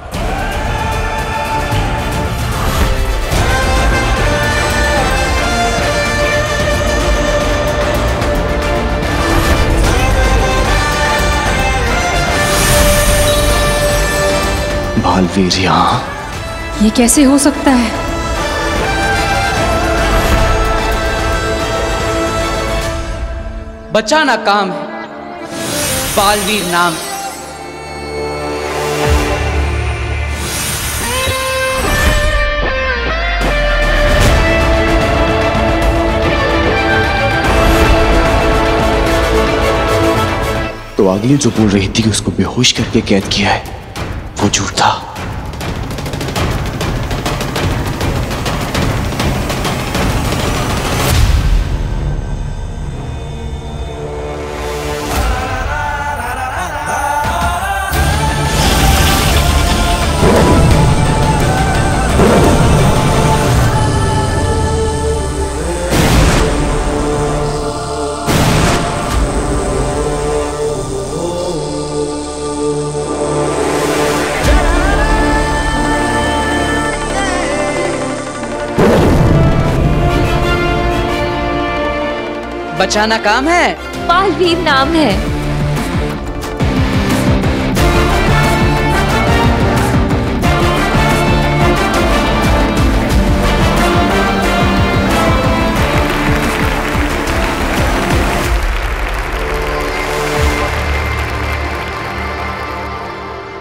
बालवीर यहाँ? ये कैसे हो सकता है? बचाना काम है, बालवीर नाम है। तो आगिल जो बोल रही थी कि उसको बेहोश करके कैद किया है, वो झूठ था। बचाना काम है, बालवीर नाम है।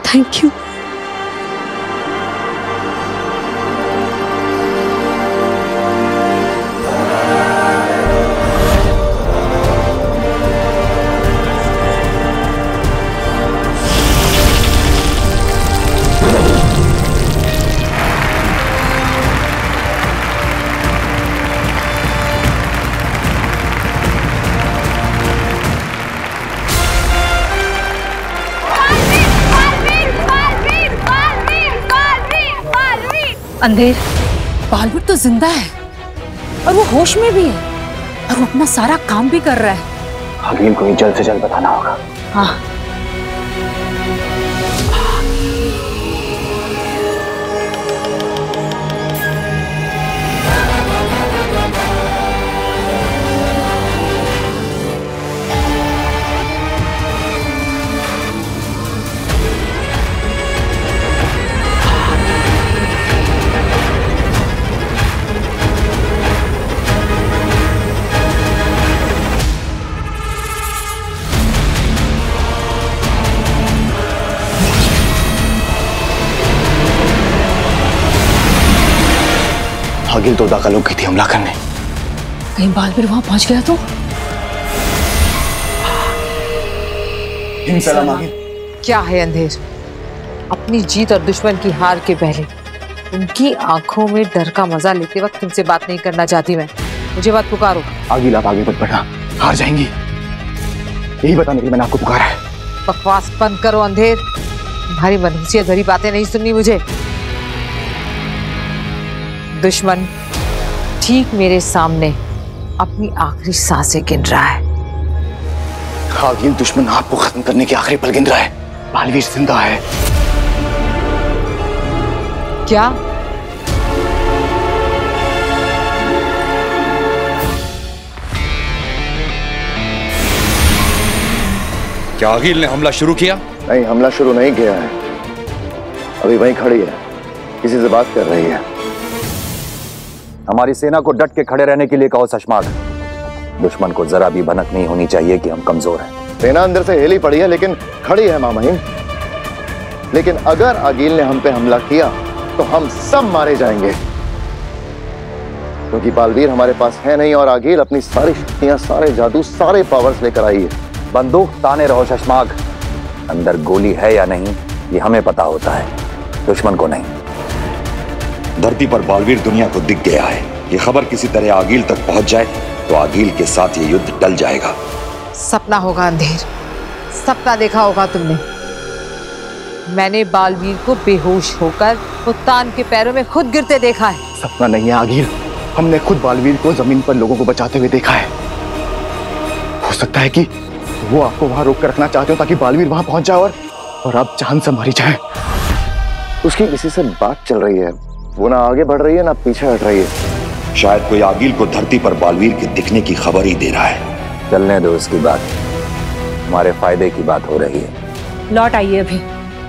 Thank you. अंधेर, बालवीर तो जिंदा है और वो होश में भी है और वो अपना सारा काम भी कर रहा है। आगिल को ही जल्द से जल्द बताना होगा। हाँ। आगिल तो उदाका लोग गई थी हमला करने। कहीं बालवीर वहां पहुंच गया तो? क्या है अंधेर? अपनी जीत और दुश्मन की हार के पहले उनकी आंखों में डर का मजा लेते वक्त तुमसे बात नहीं करना चाहती मैं। मुझे बात पुकारो। आगिल आप आगे मत बढ़ना, हार जाएंगी। यही बताने के लिए मैंने आपको पुकारा है। बकवास बंद करो अंधेर, तुम्हारी मनहूसियत भरी बातें नहीं सुननी मुझे। दुश्मन ठीक मेरे सामने अपनी आखिरी सांसें गिन रहा है। आगिल दुश्मन आपको खत्म करने के आखिरी पल गिन रहा है। बालवीर जिंदा है। क्या? क्या आगिल ने हमला शुरू किया? नहीं, हमला शुरू नहीं किया है। अभी वहीं खड़ी है, किसी से बात कर रही है। हमारी सेना को डट के खड़े रहने के लिए कहो सशमाग। दुश्मन को जरा भी भनक नहीं होनी चाहिए कि हम कमजोर हैं। सेना अंदर से हिली पड़ी है लेकिन खड़ी है माँ महिम। लेकिन अगर आगिल ने हम पे हमला किया तो हम सब मारे जाएंगे। क्योंकि बालवीर हमारे पास है नहीं और आगील अपनी सारी शक्तियां, सारे जादू, सारे पावर्स लेकर आई है। बंदूक ताने रहो शशमाग, अंदर गोली है या नहीं ये हमें पता होता है, दुश्मन को नहीं। धरती पर बालवीर दुनिया को दिख गया है। ये खबर किसी तरह आगील तक पहुंच जाए तो आगील के साथ ये युद्ध टल जाएगा। सपना होगा अंधेर, सपना देखा होगा तुमने। मैंने बालवीर को बेहोश होकर उत्तान के पैरों में खुद गिरते देखा है। सपना नहीं है आगील, हमने खुद बालवीर को जमीन पर लोगों को बचाते हुए देखा है। हो सकता है कि वो आपको वहां रोक कर रखना चाहते हो ताकि बालवीर वहां पहुंच जाए और आप जान से मारी जाए। उसकी किसी से बात चल रही है, वो ना आगे बढ़ रही है ना पीछे हट रही है। शायद कोई आगील को धरती पर बालवीर के दिखने की खबर ही दे रहा है। चलने दो उसकी बात, हमारे फायदे की बात हो रही है। लौट आइए, अभी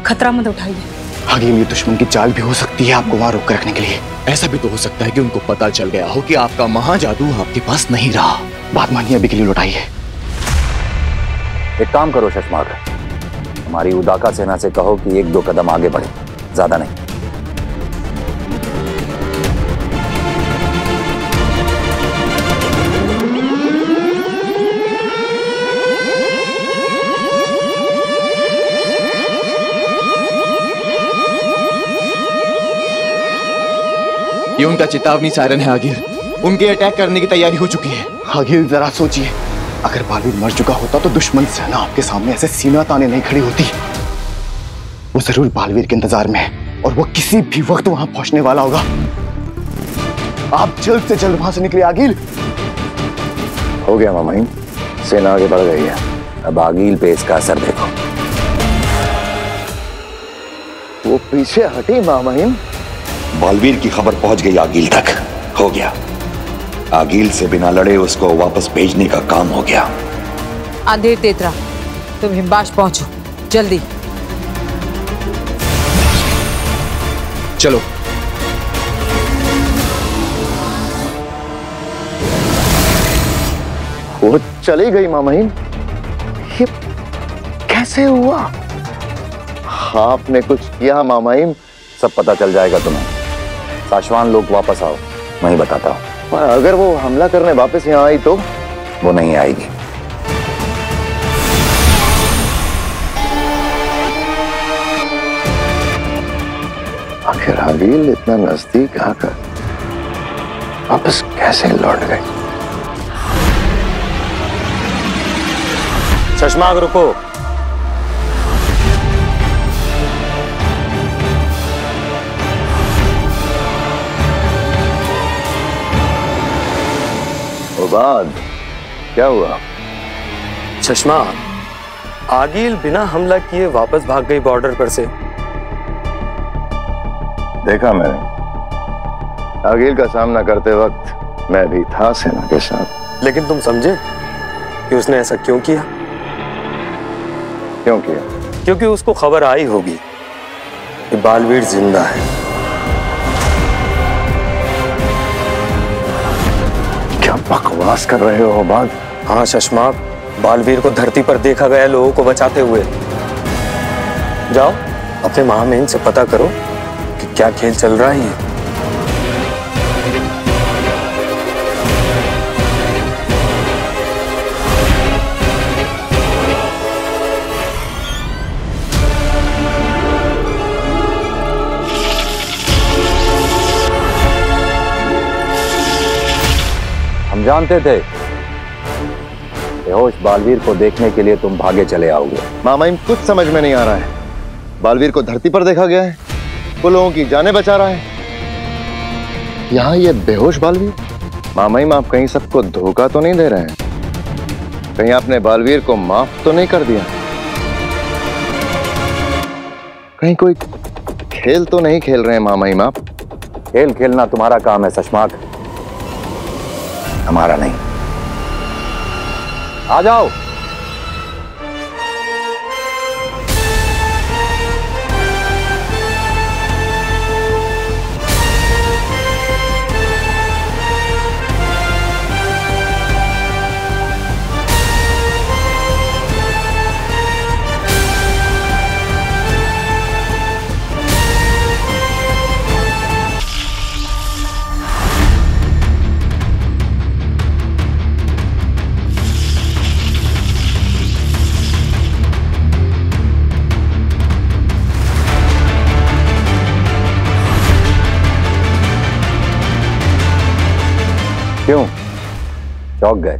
खतरा मत उठाइए। आगील ये दुश्मन की चाल भी हो सकती है आपको वहां रोक कर रखने के लिए। ऐसा भी तो हो सकता है कि उनको पता चल गया हो कि आपका महाजादू आपके पास नहीं रहा। बात मानिए, अभी के लिए लौटाइए। एक काम करो शशमाग, हमारी उदाका सेना से कहो कि 1-2 कदम आगे बढ़े, ज्यादा नहीं। ये उनका चेतावनी सायरन है आगील, उनके अटैक करने की तैयारी हो चुकी है। आगील जरा सोचिए, अगर बालवीर मर चुका होता तो दुश्मन सेना आपके सामने ऐसे सीना ताने नहीं खड़ी होती। वो जरूर बालवीर के इंतजार में है और वो किसी भी वक्त वहां पहुंचने वाला होगा। आप जल्द से जल्द वहां से निकलिए आगील। हो गया मामाइन, सेना आगे बढ़ गई है। अब आगील पे इसका असर देखो। वो पीछे हटी मामाइन। बालवीर की खबर पहुंच गई आगील तक। हो गया, आगील से बिना लड़े उसको वापस भेजने का काम हो गया। अंधेर तेतरा, तुम हिमबाश पहुंचो जल्दी। चलो। वो चली गई मामाइन, ये कैसे हुआ? आपने कुछ किया मामाइन? सब पता चल जाएगा तुम्हें। साशवान लोग वापस आओ, मैं ही बताता हूँ। पर अगर वो हमला करने वापस यहाँ आई तो? वो नहीं आएगी। आखिर आगील इतना नजदीक आकर वापस कैसे लौट गई? शशमाग रुको। बाद क्या हुआ? चश्मा, आगील बिना हमला किए वापस भाग गई बॉर्डर पर से। देखा मैंने, आगील का सामना करते वक्त मैं भी था सेना के साथ। लेकिन तुम समझे कि उसने ऐसा क्यों किया? क्यों किया? क्योंकि उसको खबर आई होगी कि बालवीर जिंदा है। बकवास कर रहे हो बाद? हाँ शशमाक, बालवीर को धरती पर देखा गया लोगों को बचाते हुए। जाओ अपने महामहिम से पता करो कि क्या खेल चल रहा है। हम जानते थे बेहोश बालवीर को देखने के लिए तुम भागे चले आओगे। मामाइन, कुछ समझ में नहीं आ रहा है। बालवीर को धरती पर देखा गया है, वो लोगों की जानें बचा रहा है। यहाँ ये बेहोश बालवीर। मामाइन, आप कहीं सबको धोखा तो नहीं दे रहे हैं? कहीं आपने बालवीर को माफ तो नहीं कर दिया? कहीं कोई खेल तो नहीं खेल रहे हैं मामाइन आप? खेल खेलना तुम्हारा काम है शशमाक, हमारा नहीं। आ जाओ। क्यों चौंक गए?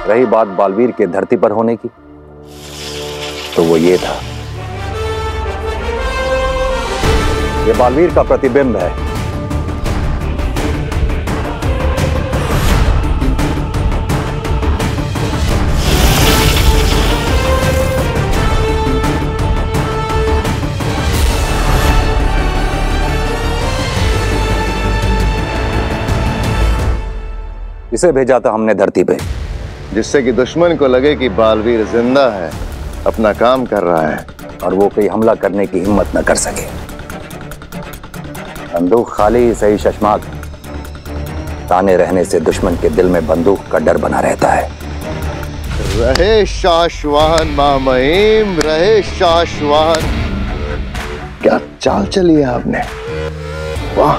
रही बात बालवीर के धरती पर होने की, तो वो ये था, ये बालवीर का प्रतिबिंब है। इसे भेजा था हमने धरती पे, जिससे कि दुश्मन को लगे कि बालवीर जिंदा है, अपना काम कर रहा है, और वो कोई हमला करने की हिम्मत न कर सके। बंदूक खाली ही सही शशमाक, ताने रहने से दुश्मन के दिल में बंदूक का डर बना रहता है। रहे शाश्वान मामहीम, रहे शाश्वान। क्या चाल चली है आपने, वाह।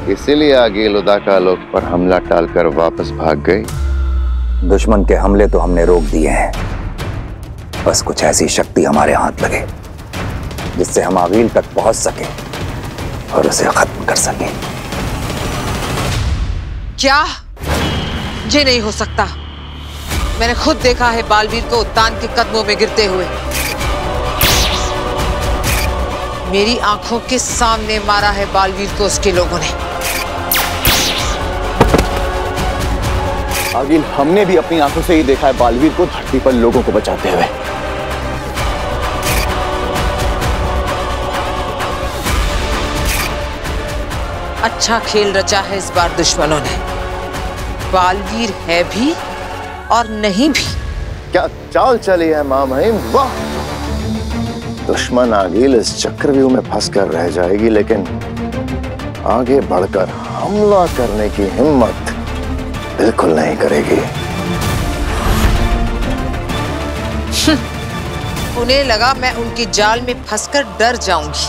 इसीलिए आगील उदाका लोग पर हमला टालकर वापस भाग गई। दुश्मन के हमले तो हमने रोक दिए हैं, बस कुछ ऐसी शक्ति हमारे हाथ लगे जिससे हम आगील तक पहुंच सके और उसे खत्म कर सके। क्या? ये नहीं हो सकता। मैंने खुद देखा है बालवीर को उत्तान के कदमों में गिरते हुए। मेरी आंखों के सामने मारा है बालवीर को उसके लोगों ने। आगिल, हमने भी अपनी आंखों से ही देखा है बालवीर को धरती पर लोगों को बचाते हुए। अच्छा खेल रचा है इस बार दुश्मनों ने। बालवीर है भी और नहीं भी। क्या चाल चली है मामहीम, वाह। दुश्मन आगील इस चक्रव्यूह में फंसकर रह जाएगी, लेकिन आगे बढ़कर हमला करने की हिम्मत बिल्कुल नहीं करेगी। उन्हें लगा मैं उनकी जाल में फंसकर डर जाऊंगी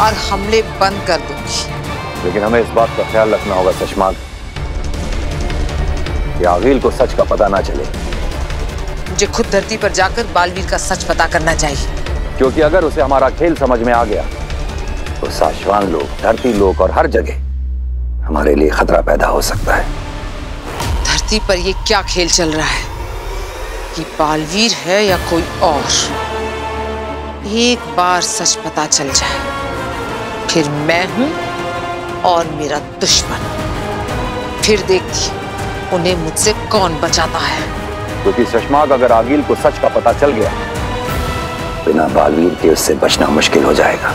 और हमले बंद कर दूंगी। लेकिन हमें इस बात का ख्याल रखना होगा शशमाक कि आगील को सच का पता ना चले। मुझे खुद धरती पर जाकर बालवीर का सच पता करना चाहिए, क्योंकि अगर उसे हमारा खेल समझ में आ गया तो शाश्वान लोग, धरती लोग और हर जगह हमारे लिए खतरा पैदा हो सकता है। धरती पर ये क्या खेल चल रहा है कि बालवीर है या कोई और? एक बार सच पता चल जाए, फिर मैं हूं और मेरा दुश्मन। फिर देखती उन्हें मुझसे कौन बचाता है। क्योंकि शशमाक, अगर आगील को सच का पता चल गया, बिना बालवीर के उससे बचना मुश्किल हो जाएगा।